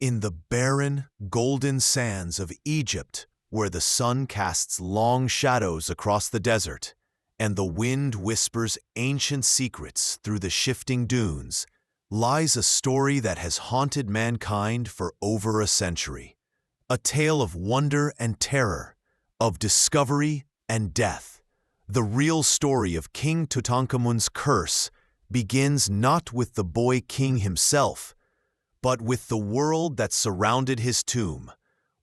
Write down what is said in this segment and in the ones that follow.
In the barren, golden sands of Egypt, where the sun casts long shadows across the desert, and the wind whispers ancient secrets through the shifting dunes, lies a story that has haunted mankind for over a century. A tale of wonder and terror, of discovery and death. The real story of King Tutankhamun's curse begins not with the boy king himself, but with the world that surrounded his tomb,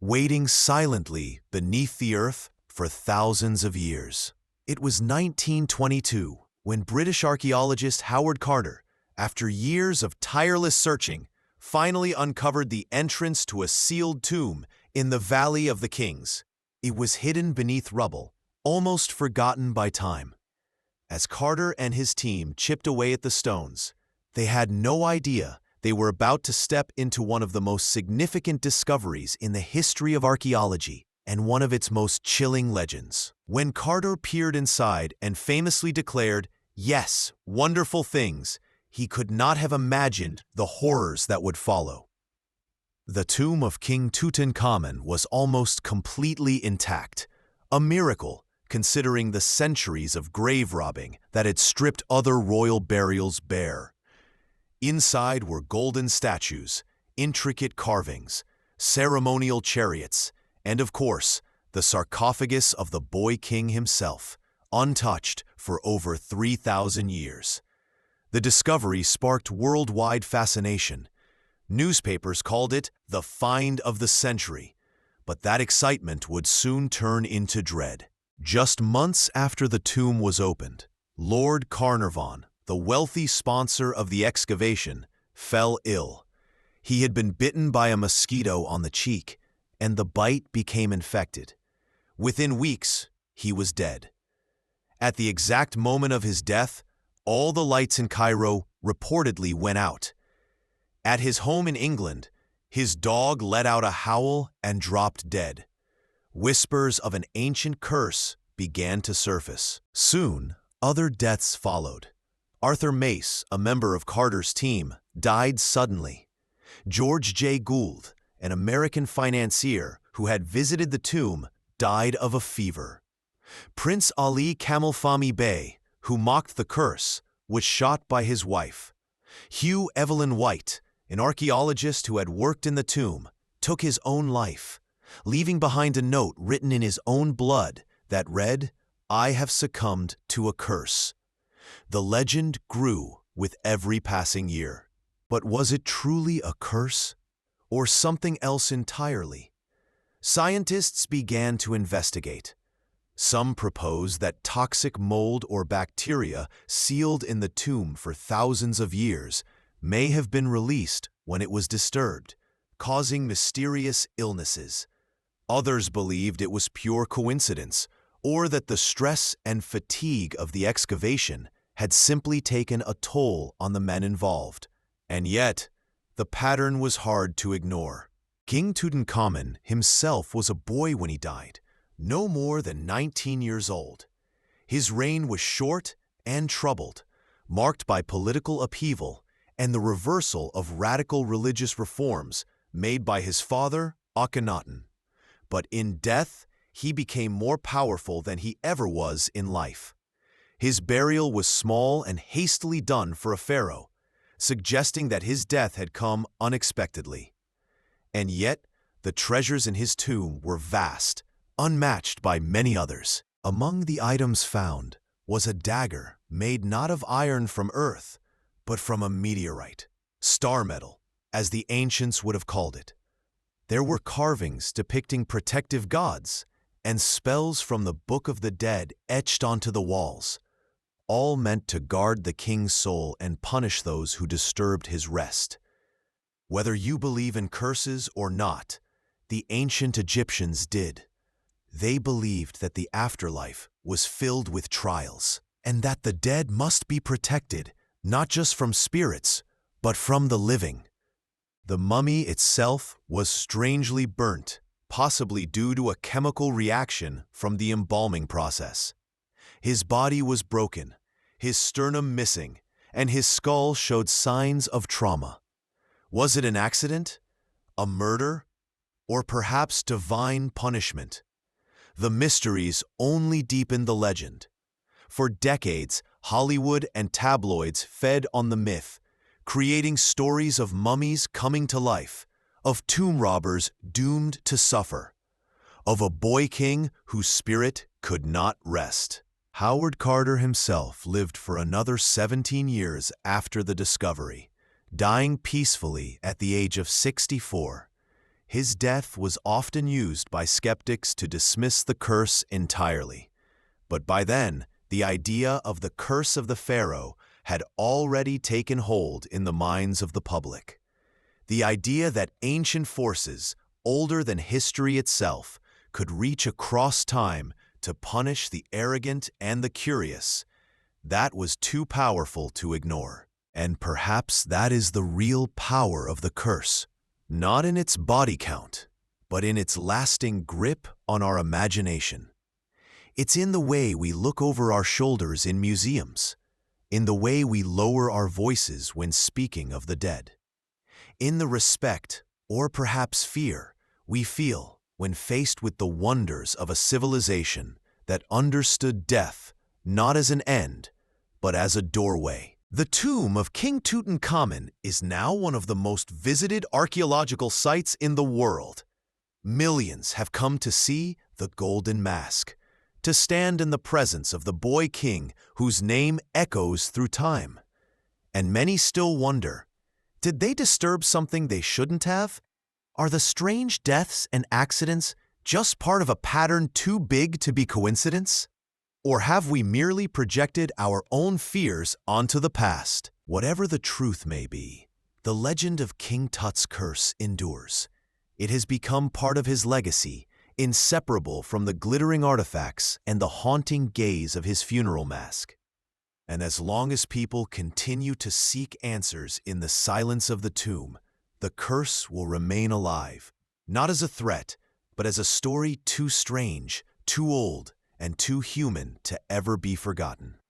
waiting silently beneath the earth for thousands of years. It was 1922 when British archaeologist Howard Carter, after years of tireless searching, finally uncovered the entrance to a sealed tomb in the Valley of the Kings. It was hidden beneath rubble, almost forgotten by time. As Carter and his team chipped away at the stones, they had no idea they were about to step into one of the most significant discoveries in the history of archaeology and one of its most chilling legends. When Carter peered inside and famously declared, "Yes, wonderful things," he could not have imagined the horrors that would follow. The tomb of King Tutankhamun was almost completely intact, a miracle considering the centuries of grave robbing that had stripped other royal burials bare. Inside were golden statues, intricate carvings, ceremonial chariots, and of course, the sarcophagus of the boy king himself, untouched for over 3,000 years. The discovery sparked worldwide fascination. Newspapers called it the find of the century, but that excitement would soon turn into dread. Just months after the tomb was opened, Lord Carnarvon, the wealthy sponsor of the excavation, fell ill. He had been bitten by a mosquito on the cheek, and the bite became infected. Within weeks, he was dead. At the exact moment of his death, all the lights in Cairo reportedly went out. At his home in England, his dog let out a howl and dropped dead. Whispers of an ancient curse began to surface. Soon, other deaths followed. Arthur Mace, a member of Carter's team, died suddenly. George J. Gould, an American financier who had visited the tomb, died of a fever. Prince Ali Camel Fahmy Bey, who mocked the curse, was shot by his wife. Hugh Evelyn White, an archaeologist who had worked in the tomb, took his own life, leaving behind a note written in his own blood that read, "I have succumbed to a curse." The legend grew with every passing year. But was it truly a curse? Or something else entirely? Scientists began to investigate. Some proposed that toxic mold or bacteria sealed in the tomb for thousands of years may have been released when it was disturbed, causing mysterious illnesses. Others believed it was pure coincidence, or that the stress and fatigue of the excavation had simply taken a toll on the men involved. And yet, the pattern was hard to ignore. King Tutankhamun himself was a boy when he died, no more than 19 years old. His reign was short and troubled, marked by political upheaval and the reversal of radical religious reforms made by his father, Akhenaten. But in death, he became more powerful than he ever was in life. His burial was small and hastily done for a pharaoh, suggesting that his death had come unexpectedly. And yet, the treasures in his tomb were vast, unmatched by many others. Among the items found was a dagger made not of iron from earth, but from a meteorite, star metal, as the ancients would have called it. There were carvings depicting protective gods and spells from the Book of the Dead etched onto the walls, all meant to guard the king's soul and punish those who disturbed his rest. Whether you believe in curses or not, the ancient Egyptians did. They believed that the afterlife was filled with trials, and that the dead must be protected, not just from spirits, but from the living. The mummy itself was strangely burnt, possibly due to a chemical reaction from the embalming process. His body was broken, his sternum missing, and his skull showed signs of trauma. Was it an accident? A murder? Or perhaps divine punishment? The mysteries only deepen the legend. For decades, Hollywood and tabloids fed on the myth, creating stories of mummies coming to life, of tomb robbers doomed to suffer, of a boy king whose spirit could not rest. Howard Carter himself lived for another 17 years after the discovery, dying peacefully at the age of 64. His death was often used by skeptics to dismiss the curse entirely. But by then, the idea of the curse of the pharaoh had already taken hold in the minds of the public. The idea that ancient forces, older than history itself, could reach across time to punish the arrogant and the curious, that was too powerful to ignore. And perhaps that is the real power of the curse, not in its body count, but in its lasting grip on our imagination. It's in the way we look over our shoulders in museums, in the way we lower our voices when speaking of the dead, in the respect, or perhaps fear, we feel when faced with the wonders of a civilization that understood death not as an end, but as a doorway. The tomb of King Tutankhamun is now one of the most visited archaeological sites in the world. Millions have come to see the Golden Mask, to stand in the presence of the boy king whose name echoes through time. And many still wonder, did they disturb something they shouldn't have? Are the strange deaths and accidents just part of a pattern too big to be coincidence? Or have we merely projected our own fears onto the past? Whatever the truth may be, the legend of King Tut's curse endures. It has become part of his legacy, inseparable from the glittering artifacts and the haunting gaze of his funeral mask. And as long as people continue to seek answers in the silence of the tomb, the curse will remain alive, not as a threat, but as a story too strange, too old, and too human to ever be forgotten.